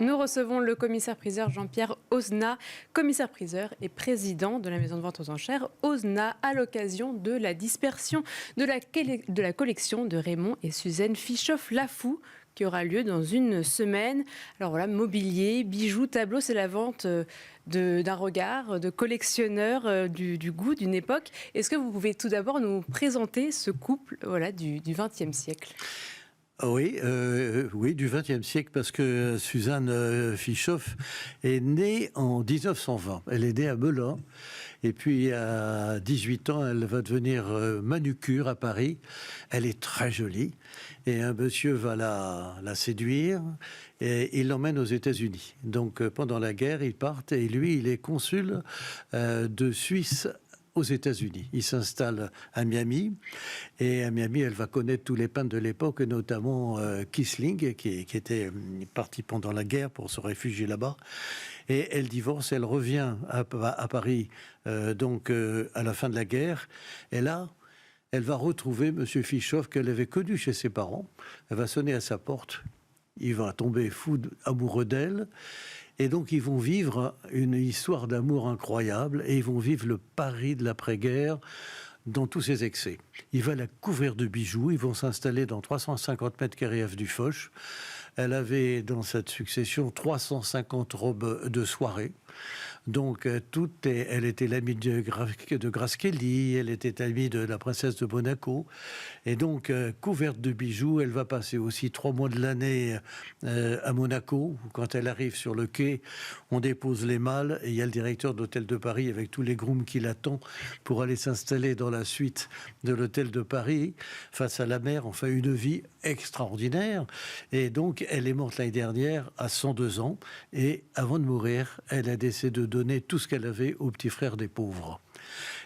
Nous recevons le commissaire-priseur Jean-Pierre Ozna, commissaire-priseur et président de la maison de vente aux enchères Ozna, à l'occasion de la dispersion de la collection de Raymond et Suzanne Fischoff-Lafou, qui aura lieu dans une semaine. Alors voilà, mobilier, bijoux, tableaux, c'est la vente d'un regard, de collectionneur du goût d'une époque. Est-ce que vous pouvez tout d'abord nous présenter ce couple du XXe siècle ? Oui, du XXe siècle, parce que Suzanne Fischoff est née en 1920. Elle est née à Melun. Et puis, à 18 ans, elle va devenir manucure à Paris. Elle est très jolie. Et un monsieur va la séduire et il l'emmène aux États-Unis. Donc, pendant la guerre, ils partent et lui, il est consul de Suisse aux États-Unis. Il s'installe à Miami, et à Miami, elle va connaître tous les peintres de l'époque, notamment Kissling, qui était parti pendant la guerre pour se réfugier là-bas. Et elle divorce, elle revient à Paris, à la fin de la guerre. Et là, elle va retrouver M. Fischoff, qu'elle avait connu chez ses parents. Elle va sonner à sa porte. Il va tomber fou, amoureux d'elle. Et donc, ils vont vivre une histoire d'amour incroyable et ils vont vivre le Paris de l'après-guerre dans tous ses excès. Il va la couvrir de bijoux, ils vont s'installer dans 350 mètres carrés avenue Foch. Elle avait, dans cette succession, 350 robes de soirée. Donc, elle était l'amie de Grace Kelly, elle était amie de la princesse de Monaco. Et donc, couverte de bijoux, elle va passer aussi 3 mois de l'année à Monaco. Quand elle arrive sur le quai, on dépose les malles et il y a le directeur d'Hôtel de Paris avec tous les grooms qui l'attendent pour aller s'installer dans la suite de l'Hôtel de Paris, face à la mer. Enfin, une vie extraordinaire. Et donc, elle est morte l'année dernière à 102 ans. Et avant de mourir, elle a décidé de donner tout ce qu'elle avait au petit frère des pauvres.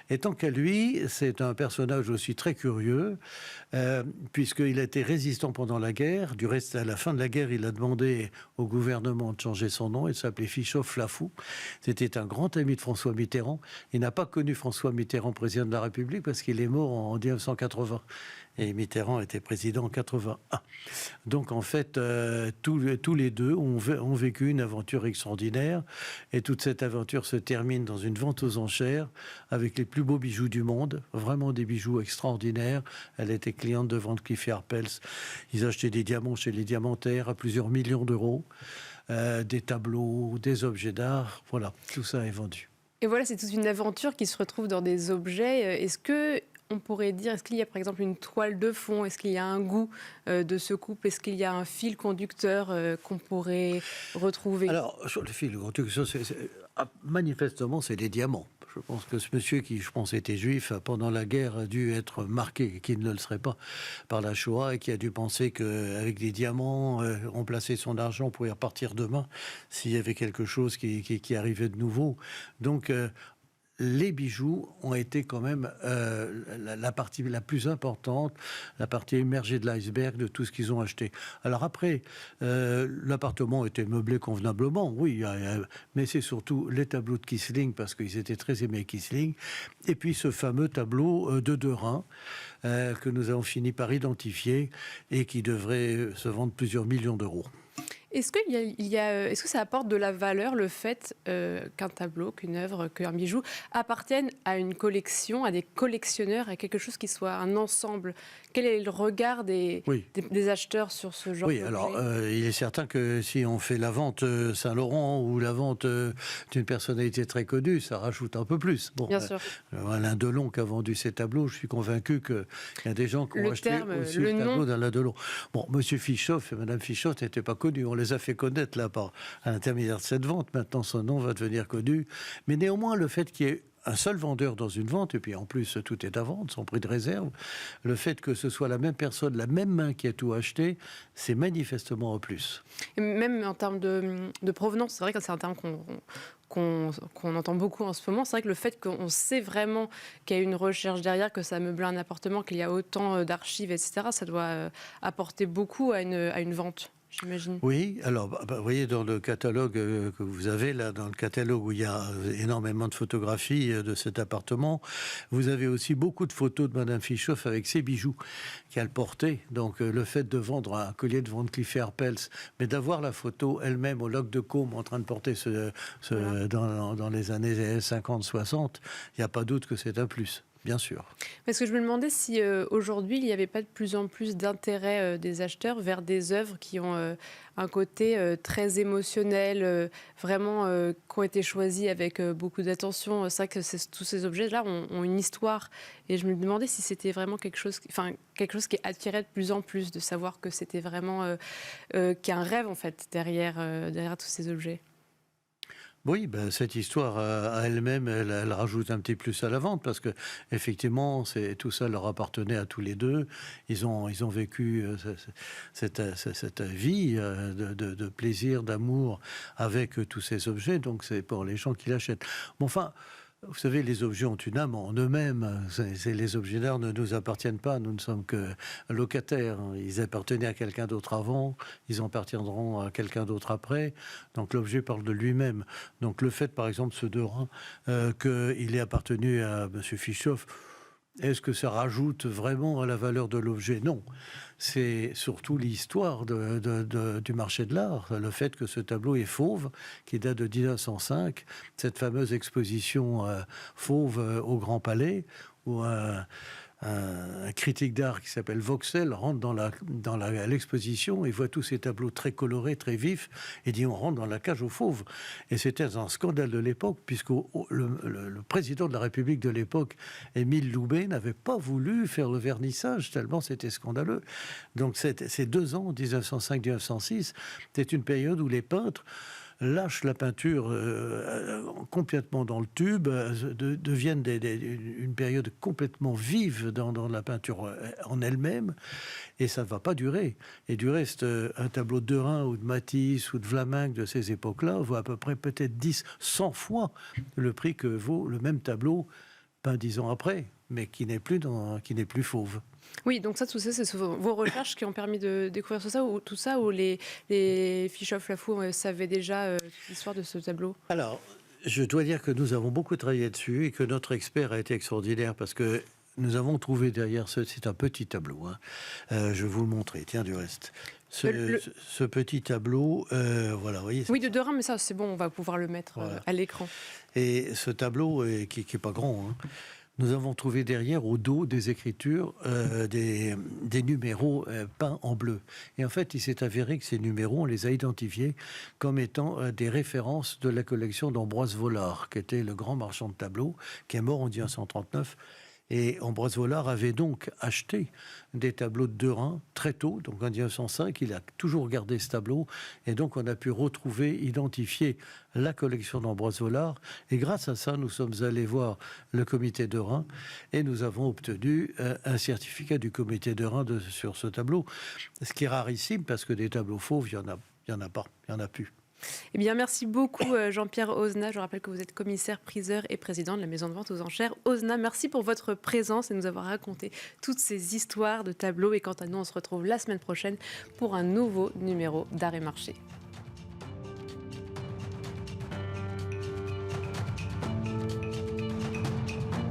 Et tant qu'à lui, c'est un personnage aussi très curieux, puisqu'il a été résistant pendant la guerre. Du reste, à la fin de la guerre, il a demandé au gouvernement de changer son nom. Il s'appelait Fischoff-Lafou. C'était un grand ami de François Mitterrand. Il n'a pas connu François Mitterrand, président de la République, parce qu'il est mort en 1980. Et Mitterrand était président en 81. Donc, en fait, tous les deux ont vécu une aventure extraordinaire. Et toute cette aventure se termine dans une vente aux enchères avec les plus beaux bijoux du monde. Vraiment des bijoux extraordinaires. Elle était cliente de Van Cleef & Arpels. Ils achetaient des diamants chez les diamantaires à plusieurs millions d'euros. Des tableaux, des objets d'art. Voilà, tout ça est vendu. Et voilà, c'est toute une aventure qui se retrouve dans des objets. Est-ce qu'il y a par exemple une toile de fond? Est-ce qu'il y a un goût de ce couple? Est-ce qu'il y a un fil conducteur qu'on pourrait retrouver? Alors, sur le fil conducteur, manifestement, c'est des diamants. Je pense que ce monsieur, qui, je pense, était juif, pendant la guerre, a dû être marqué, qui ne le serait pas, par la Shoah, et qui a dû penser qu'avec des diamants, on plaçait son argent pour y repartir demain, s'il y avait quelque chose qui arrivait de nouveau. Donc, les bijoux ont été quand même la partie la plus importante, la partie émergée de l'iceberg de tout ce qu'ils ont acheté. Alors après, l'appartement était meublé convenablement, oui, mais c'est surtout les tableaux de Kissling, parce qu'ils étaient très aimés Kissling, et puis ce fameux tableau de Derain, que nous avons fini par identifier et qui devrait se vendre plusieurs millions d'euros. Est-ce que ça apporte de la valeur, le fait qu'un tableau, qu'une œuvre, qu'un bijou appartiennent à une collection, à des collectionneurs, à quelque chose qui soit un ensemble? Quel est le regard des acheteurs sur ce genre d'objet? Alors, il est certain que si on fait la vente Saint-Laurent ou la vente d'une personnalité très connue, ça rajoute un peu plus. Bon, bien sûr. Alain Delon qui a vendu ces tableaux, je suis convaincu qu'il y a des gens qui ont acheté aussi le tableau d'Alain Delon. Bon, Monsieur Fischoff et Madame Fischoff n'étaient pas connus. On les a fait connaître là à l'intermédiaire de cette vente. Maintenant, son nom va devenir connu. Mais néanmoins, le fait qu'il y ait un seul vendeur dans une vente, et puis en plus tout est à vendre, sans prix de réserve, le fait que ce soit la même personne, la même main qui a tout acheté, c'est manifestement un plus. Et même en termes de provenance, c'est vrai que c'est un terme qu'on entend beaucoup en ce moment. C'est vrai que le fait qu'on sait vraiment qu'il y a une recherche derrière, que ça meuble un appartement, qu'il y a autant d'archives, etc., ça doit apporter beaucoup à une vente. j'imagine. Oui, alors, vous voyez, dans le catalogue que vous avez là, dans le catalogue où il y a énormément de photographies de cet appartement, vous avez aussi beaucoup de photos de Madame Fischoff avec ses bijoux qu'elle portait. Donc, le fait de vendre un collier de Van Cleef Arpels, mais d'avoir la photo elle-même au Loch de Caume en train de porter Voilà. dans les années 50-60, il n'y a pas doute que c'est un plus. Bien sûr. Parce que je me demandais si aujourd'hui, il n'y avait pas de plus en plus d'intérêt des acheteurs vers des œuvres qui ont un côté très émotionnel, vraiment qui ont été choisies avec beaucoup d'attention. C'est vrai que tous ces objets-là ont une histoire. Et je me demandais si c'était vraiment quelque chose qui attirait de plus en plus, de savoir que c'était vraiment qu'il y a un rêve en fait derrière tous ces objets. Oui, ben, cette histoire à elle-même, elle rajoute un petit plus à la vente parce que effectivement, tout ça leur appartenait à tous les deux. Ils ont vécu cette vie de plaisir, d'amour avec tous ces objets. Donc c'est pour les gens qui l'achètent. Bon, enfin. Vous savez, les objets ont une âme en eux-mêmes. Les objets d'art ne nous appartiennent pas. Nous ne sommes que locataires. Ils appartenaient à quelqu'un d'autre avant. Ils en appartiendront à quelqu'un d'autre après. Donc l'objet parle de lui-même. Donc le fait, par exemple, ce Derain, qu'il ait appartenu à M. Fischoff, est-ce que ça rajoute vraiment à la valeur de l'objet? Non. C'est surtout l'histoire du marché de l'art. Le fait que ce tableau est fauve, qui date de 1905, cette fameuse exposition fauve au Grand Palais, où un critique d'art qui s'appelle Voxel rentre dans l'exposition et voit tous ces tableaux très colorés, très vifs, et dit on rentre dans la cage aux fauves. Et c'était un scandale de l'époque, puisque le président de la République de l'époque, Émile Loubet, n'avait pas voulu faire le vernissage, tellement c'était scandaleux. Donc ces 2 ans, 1905-1906, c'est une période où les peintres lâchent la peinture complètement dans le tube, deviennent une période complètement vive dans la peinture en elle-même, et ça ne va pas durer. Et du reste, un tableau de Derain ou de Matisse ou de Vlaminck de ces époques-là vaut à peu près peut-être 100 fois le prix que vaut le même tableau peint 10 ans après, mais qui n'est plus fauve. Oui, donc tout ça, c'est vos recherches qui ont permis de découvrir tout ça, ou les Fischoff-Lafour savaient déjà l'histoire de ce tableau? Alors, je dois dire que nous avons beaucoup travaillé dessus et que notre expert a été extraordinaire parce que nous avons trouvé derrière c'est un petit tableau. Hein. Je vais vous le montrer, tiens, du reste. Ce petit tableau, voilà, vous voyez. Oui, de Derain, mais ça, c'est bon, on va pouvoir le mettre voilà. À l'écran. Et ce tableau, qui n'est pas grand, hein, nous avons trouvé derrière, au dos des écritures, des numéros peints en bleu. Et en fait, il s'est avéré que ces numéros, on les a identifiés comme étant des références de la collection d'Ambroise Vollard, qui était le grand marchand de tableaux, qui est mort en 1939. Et Ambroise Vollard avait donc acheté des tableaux de Derain très tôt, donc en 1905, il a toujours gardé ce tableau, et donc on a pu retrouver, identifier la collection d'Ambroise Vollard, et grâce à ça, nous sommes allés voir le comité Derain, et nous avons obtenu un certificat du comité Derain sur ce tableau, ce qui est rarissime, parce que des tableaux fauves, il y en a plus. Eh bien, merci beaucoup Jean-Pierre Ozna. Je rappelle que vous êtes commissaire-priseur et président de la maison de vente aux enchères Ozna. Merci pour votre présence et nous avoir raconté toutes ces histoires de tableaux. Et quant à nous, on se retrouve la semaine prochaine pour un nouveau numéro d'Art et Marché.